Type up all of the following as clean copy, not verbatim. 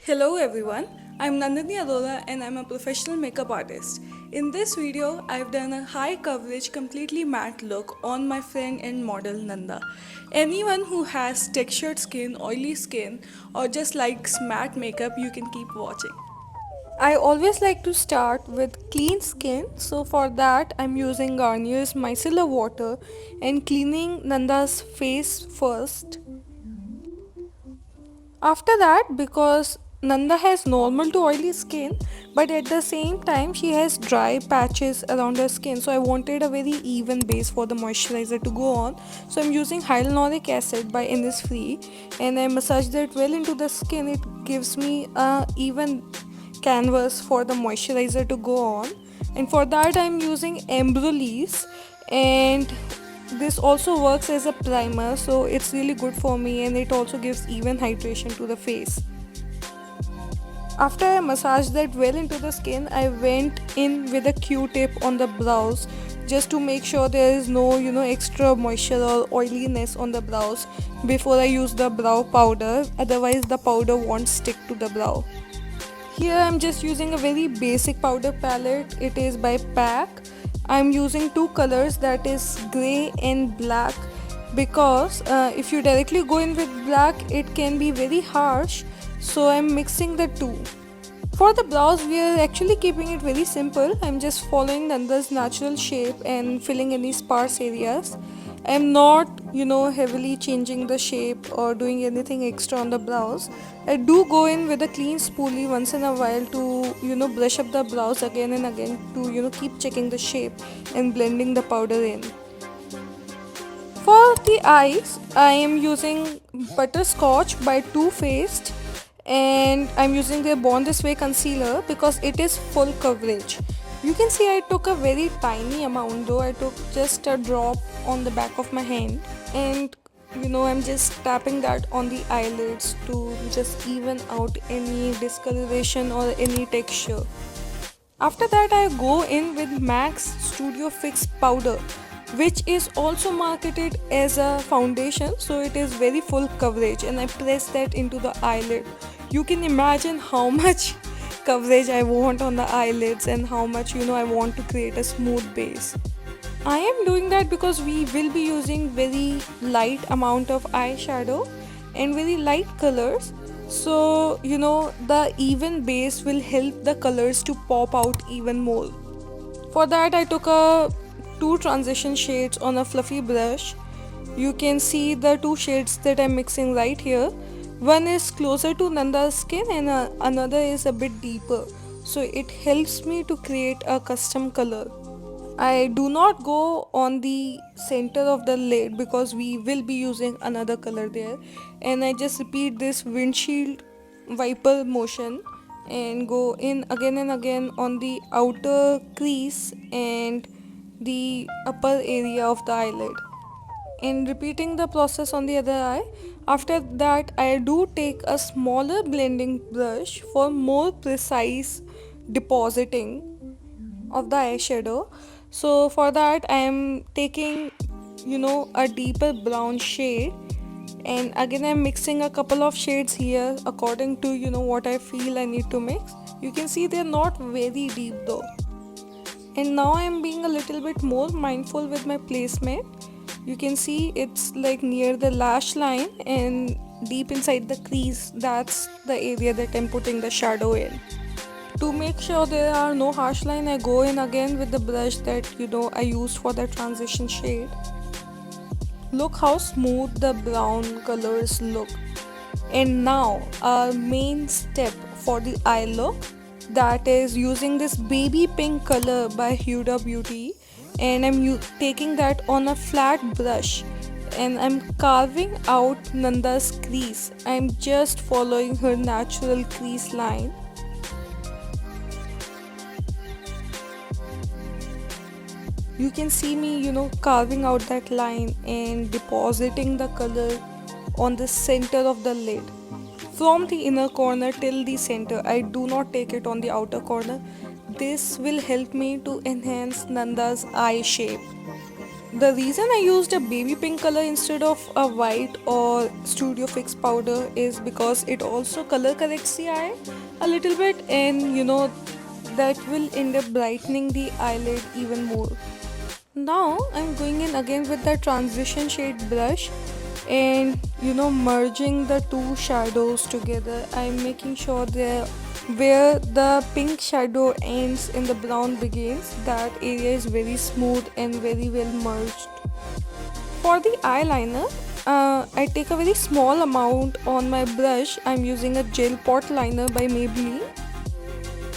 Hello everyone, I'm Nandini Arola and I'm a professional makeup artist. In this video, I've done a high coverage completely matte look on my friend and model Nanda. Anyone who has textured skin, oily skin or just likes matte makeup, you can keep watching. I always like to start with clean skin, so for that I'm using Garnier's Micellar Water and cleaning Nanda's face first. After that, because Nanda has normal to oily skin, but at the same time she has dry patches around her skin, so I wanted a very even base for the moisturizer to go on. So I'm using hyaluronic acid by Innisfree and I massage that well into the skin. It gives me a even canvas for the moisturizer to go on, and for that I'm using Embryolisse, and this also works as a primer, so it's really good for me and it also gives even hydration to the face. After I massaged that well into the skin, I went in with a Q-tip on the brows just to make sure there is no extra moisture or oiliness on the brows before I use the brow powder, otherwise the powder won't stick to the brow. Here I'm just using a very basic powder palette. It is by PAC. I'm using two colors, that is grey and black, because if you directly go in with black it can be very harsh, so I'm mixing the two. For the brows, we are actually keeping it very simple. I'm just following Nanda's natural shape and filling any sparse areas. I'm not, heavily changing the shape or doing anything extra on the brows. I do go in with a clean spoolie once in a while to, brush up the brows again and again to, keep checking the shape and blending the powder in. For the eyes, I am using Butterscotch by Too Faced, and I'm using their Born This Way concealer because it is full coverage. You can see I took a very tiny amount, though I took just a drop on the back of my hand, and I'm just tapping that on the eyelids to just even out any discoloration or any texture. After that, I go in with Max Studio Fix powder, which is also marketed as a foundation, so it is very full coverage, and I press that into the eyelid. You can imagine how much coverage I want on the eyelids and how much I want to create a smooth base. I am doing that because we will be using very light amount of eyeshadow and very light colors. So, the even base will help the colors to pop out even more. For that, I took a two transition shades on a fluffy brush. You can see the two shades that I'm mixing right here. One is closer to Nanda's skin and another is a bit deeper. So it helps me to create a custom color. I do not go on the center of the lid because we will be using another color there, and I just repeat this windshield wiper motion and go in again and again on the outer crease and the upper area of the eyelid, and repeating the process on the other eye. After that, I do take a smaller blending brush for more precise depositing of the eyeshadow. So for that I am taking a deeper brown shade, and again I'm mixing a couple of shades here according to what I feel I need to mix. You can see they're not very deep though. And now I'm being a little bit more mindful with my placement. You can see it's like near the lash line and deep inside the crease. That's the area that I'm putting the shadow in. To make sure there are no harsh line, I go in again with the brush that I used for the transition shade. Look how smooth the brown colors look. And now our main step for the eye look, that is using this baby pink color by Huda Beauty, and I'm taking that on a flat brush and I'm carving out Nanda's crease. I'm just following her natural crease line. You can see me carving out that line and depositing the color on the center of the lid from the inner corner till the center. I do not take it on the outer corner. This will help me to enhance Nanda's eye shape. The reason I used a baby pink color instead of a white or Studio Fix powder is because it also color corrects the eye a little bit, and that will end up brightening the eyelid even more. Now I'm going in again with the transition shade brush, and merging the two shadows together. I'm making sure that where the pink shadow ends and the brown begins, that area is very smooth and very well merged. For the eyeliner, I take a very small amount on my brush. I'm using a gel pot liner by Maybelline.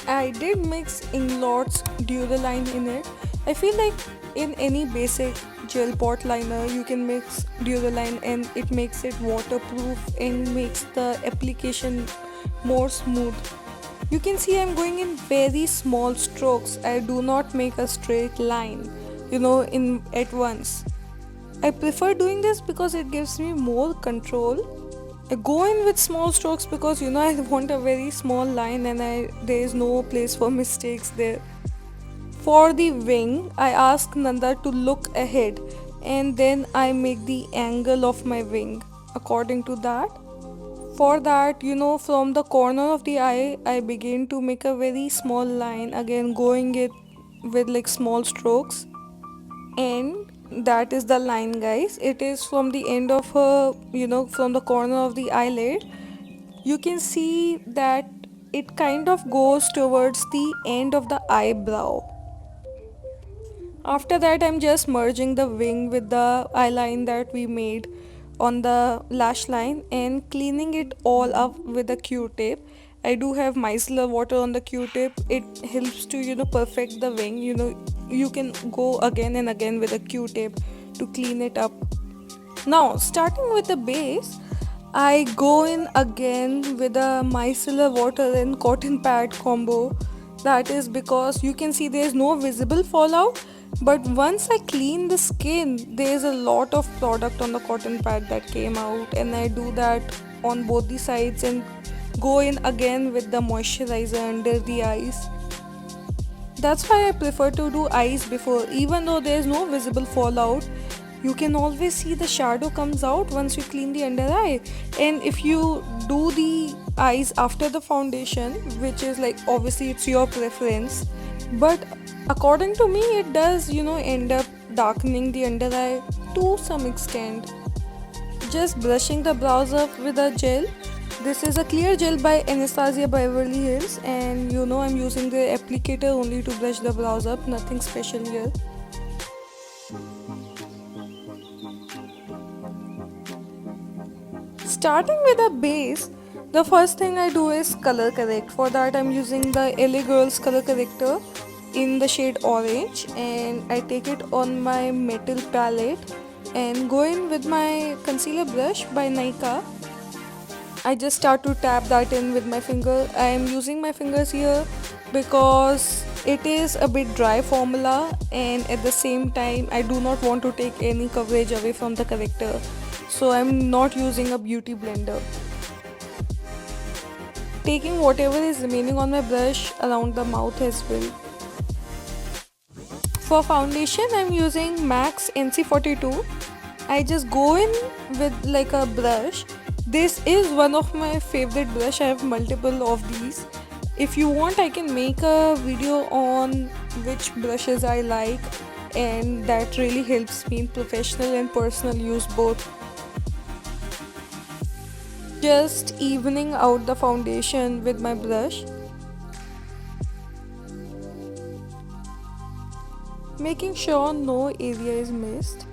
I did mix Inglot's Duraline in it. I feel like in any basic gel pot liner you can mix Duraline and it makes it waterproof and makes the application more smooth. You can see I'm going in very small strokes. I do not make a straight line, in at once. I prefer doing this because it gives me more control. I go in with small strokes because I want a very small line, and there is no place for mistakes there. For the wing, I ask Nanda to look ahead, and then I make the angle of my wing according to that. For that, from the corner of the eye, I begin to make a very small line, again going it with like small strokes, and that is the line, guys. It is from the end of her, from the corner of the eyelid. You can see that it kind of goes towards the end of the eyebrow. After that, I'm just merging the wing with the eyeline that we made on the lash line and cleaning it all up with a Q-tip. I do have micellar water on the Q-tip. It helps to perfect the wing. You can go again and again with a Q-tip to clean it up. Now, starting with the base, I go in again with a micellar water and cotton pad combo. That is because you can see there is no visible fallout, but once I clean the skin, there is a lot of product on the cotton pad that came out, and I do that on both the sides and go in again with the moisturizer under the eyes. That's why I prefer to do eyes before, even though there is no visible fallout. You can always see the shadow comes out once you clean the under eye. And if you do the eyes after the foundation, which is like obviously it's your preference, but according to me it does end up darkening the under eye to some extent. Just brushing the brows up with a gel. This is a clear gel by Anastasia Beverly Hills, and I'm using the applicator only to brush the brows up, nothing special here. Starting with a base, the first thing I do is color correct. For that, I'm using the LA Girls color corrector in the shade orange, and I take it on my metal palette and go in with my concealer brush by Nykaa. I just start to tap that in with my finger. I am using my fingers here because it is a bit dry formula, and at the same time I do not want to take any coverage away from the corrector, so I'm not using a beauty blender. Taking whatever is remaining on my brush around the mouth as well. For foundation, I'm using MAC's NC42. I just go in with like a brush. This is one of my favorite brush. I have multiple of these. If you want, I can make a video on which brushes I like, and that really helps me in professional and personal use both. Just evening out the foundation with my brush, making sure no area is missed.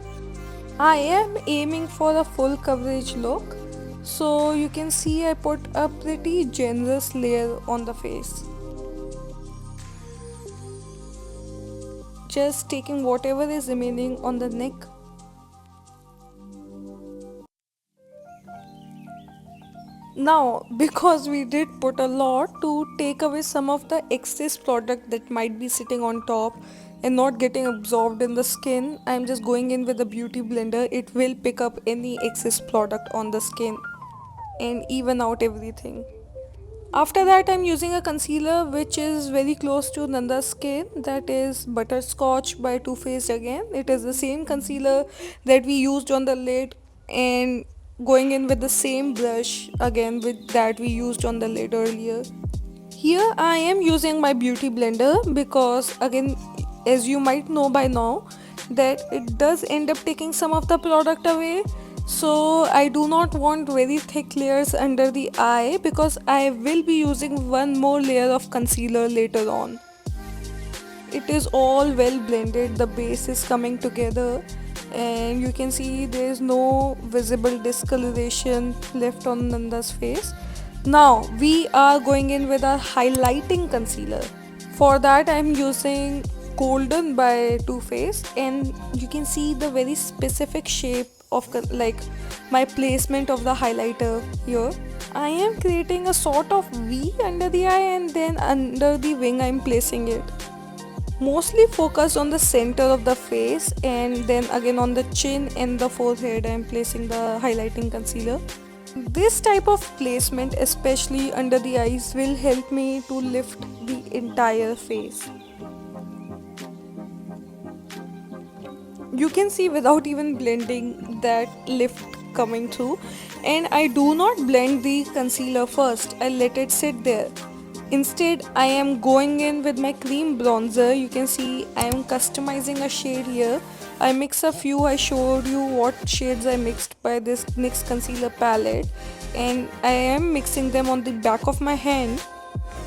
I am aiming for a full coverage look, so you can see I put a pretty generous layer on the face. Just taking whatever is remaining on the neck. Now, because we did put a lot, to take away some of the excess product that might be sitting on top and not getting absorbed in the skin, I'm just going in with a beauty blender. It will pick up any excess product on the skin and even out everything. After that, I'm using a concealer which is very close to Nanda's skin, that is Butterscotch by Too Faced again. It is the same concealer that we used on the lid, and going in with the same brush again with that we used on the lid earlier. Here I am using my beauty blender because again, as you might know by now, that it does end up taking some of the product away. So I do not want very thick layers under the eye because I will be using one more layer of concealer later on. It is all well blended, the base is coming together, and you can see there is no visible discoloration left on Nanda's face. Now we are going in with our highlighting concealer. For that I'm using Golden by Too Faced, and you can see the very specific shape of like my placement of the highlighter here. I am creating a sort of V under the eye, and then under the wing I'm placing it. Mostly focused on the center of the face, and then again on the chin and the forehead I'm placing the highlighting concealer. This type of placement, especially under the eyes, will help me to lift the entire face. You can see without even blending that lift coming through, and I do not blend the concealer first, I let it sit there. Instead, I am going in with my cream bronzer. You can see I am customizing a shade here. I mix a few, I showed you what shades I mixed by this NYX concealer palette, and I am mixing them on the back of my hand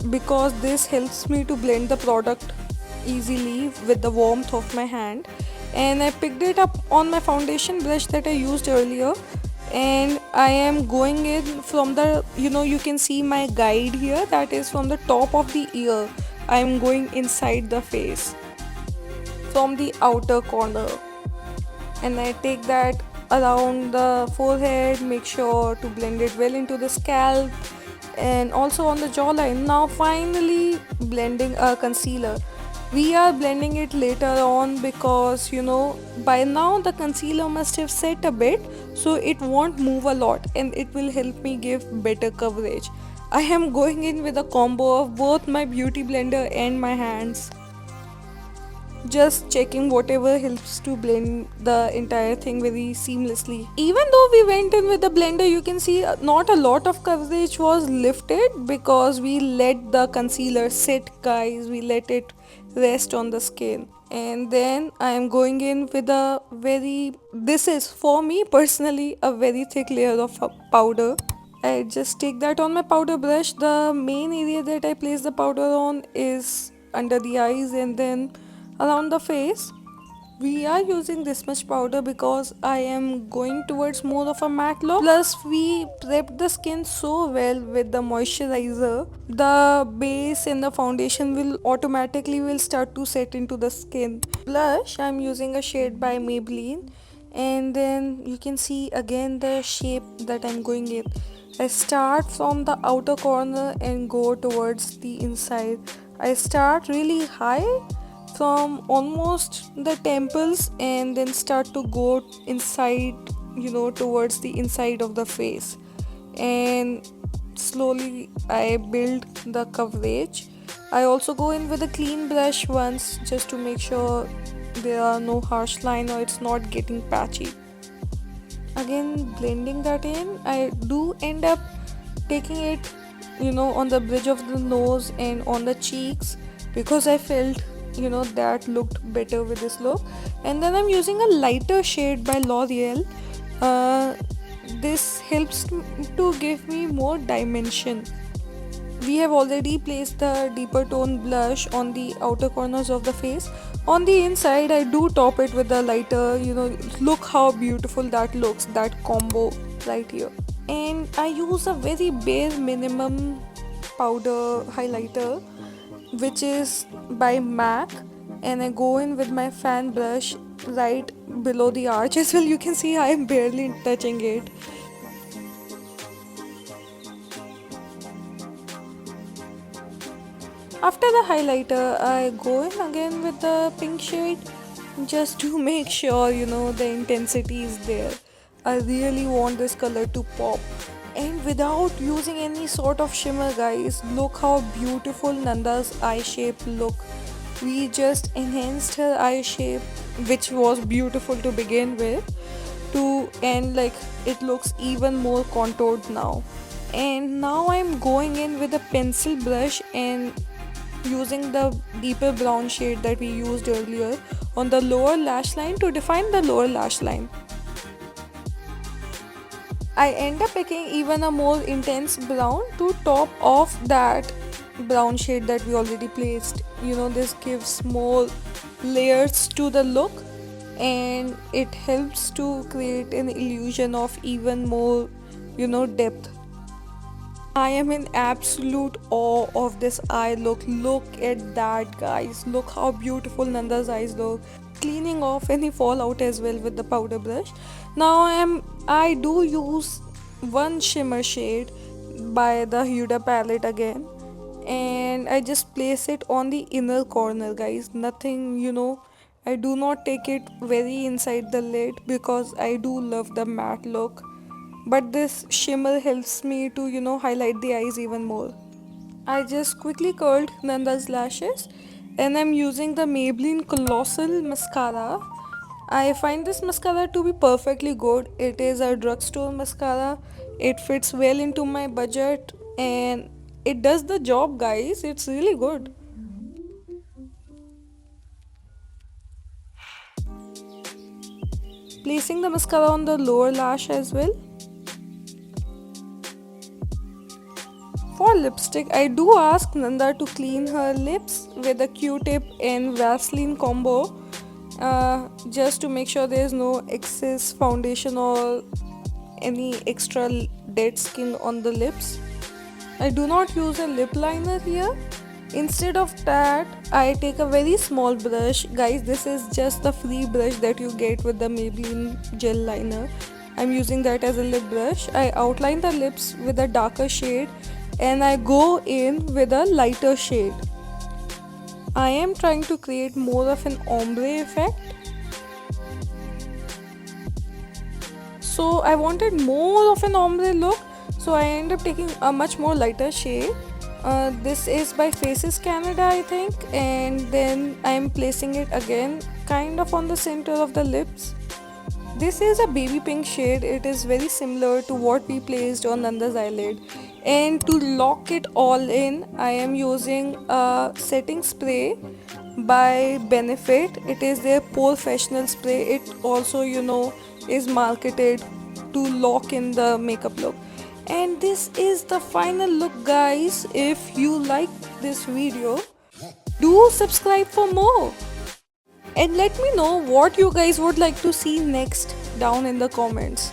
because this helps me to blend the product easily with the warmth of my hand. And I picked it up on my foundation brush that I used earlier, and I am going in from the, you can see my guide here, that is from the top of the ear. I am going inside the face from the outer corner, and I take that around the forehead, make sure to blend it well into the scalp and also on the jawline. Now finally blending a concealer. We are blending it later on because by now the concealer must have set a bit, so it won't move a lot and it will help me give better coverage. I am going in with a combo of both my beauty blender and my hands, just checking whatever helps to blend the entire thing very seamlessly. Even though we went in with the blender, you can see not a lot of coverage was lifted because we let the concealer sit, guys. We let it rest on the skin, and then I am going in with a this is for me personally a very thick layer of powder. I just take that on my powder brush. The main area that I place the powder on is under the eyes and then around the face. We are using this much powder because I am going towards more of a matte look. Plus we prepped the skin so well with the moisturizer. The base and the foundation will automatically will start to set into the skin. Blush, I'm using a shade by Maybelline, and then you can see again the shape that I'm going in. I start from the outer corner and go towards the inside. I start really high from almost the temples and then start to go inside, towards the inside of the face, and slowly I build the coverage. I also go in with a clean brush once just to make sure there are no harsh line or it's not getting patchy. Again blending that in, I do end up taking it on the bridge of the nose and on the cheeks because I felt that looked better with this look. And then I'm using a lighter shade by L'Oreal. This helps to give me more dimension. We have already placed the deeper tone blush on the outer corners of the face. On the inside I do top it with the lighter. Look how beautiful that looks, that combo right here. And I use a very bare minimum powder highlighter which is by MAC, and I go in with my fan brush right below the arch as well. You can see I am barely touching it. After the highlighter, I go in again with the pink shade just to make sure the intensity is there. I really want this color to pop. And without using any sort of shimmer, guys, look how beautiful Nanda's eye shape look. We just enhanced her eye shape, which was beautiful to begin with, to end like it looks even more contoured now. And now I'm going in with a pencil brush and using the deeper brown shade that we used earlier on the lower lash line to define the lower lash line. I end up picking even a more intense brown to top off that brown shade that we already placed. This gives more layers to the look, and it helps to create an illusion of even more, depth. I am in absolute awe of this eye look. Look at that, guys. Look how beautiful Nanda's eyes look. Cleaning off any fallout as well with the powder brush. Now I do use one shimmer shade by the Huda palette again, and I just place it on the inner corner, guys. Nothing, I do not take it very inside the lid because I do love the matte look, but this shimmer helps me to highlight the eyes even more. I just quickly curled Nanda's lashes, and I'm using the Maybelline Colossal Mascara. I find this mascara to be perfectly good. It is a drugstore mascara. It fits well into my budget, and it does the job, guys. It's really good. Placing the mascara on the lower lash as well. For lipstick, I do ask Nanda to clean her lips with a Q-tip and Vaseline combo, just to make sure there is no excess foundation or any extra dead skin on the lips. I do not use a lip liner here. Instead of that, I take a very small brush. Guys, this is just the free brush that you get with the Maybelline gel liner. I'm using that as a lip brush. I outline the lips with a darker shade and I go in with a lighter shade. I am trying to create more of an ombre effect. So I wanted more of an ombre look, so I end up taking a much more lighter shade. This is by Faces Canada, I think, and then I am placing it again kind of on the center of the lips. This is a baby pink shade. It is very similar to what we placed on Nanda's eyelid. And to lock it all in, I am using a setting spray by Benefit. It is their professional spray. It also, is marketed to lock in the makeup look. And this is the final look, guys. If you like this video, do subscribe for more. And let me know what you guys would like to see next down in the comments.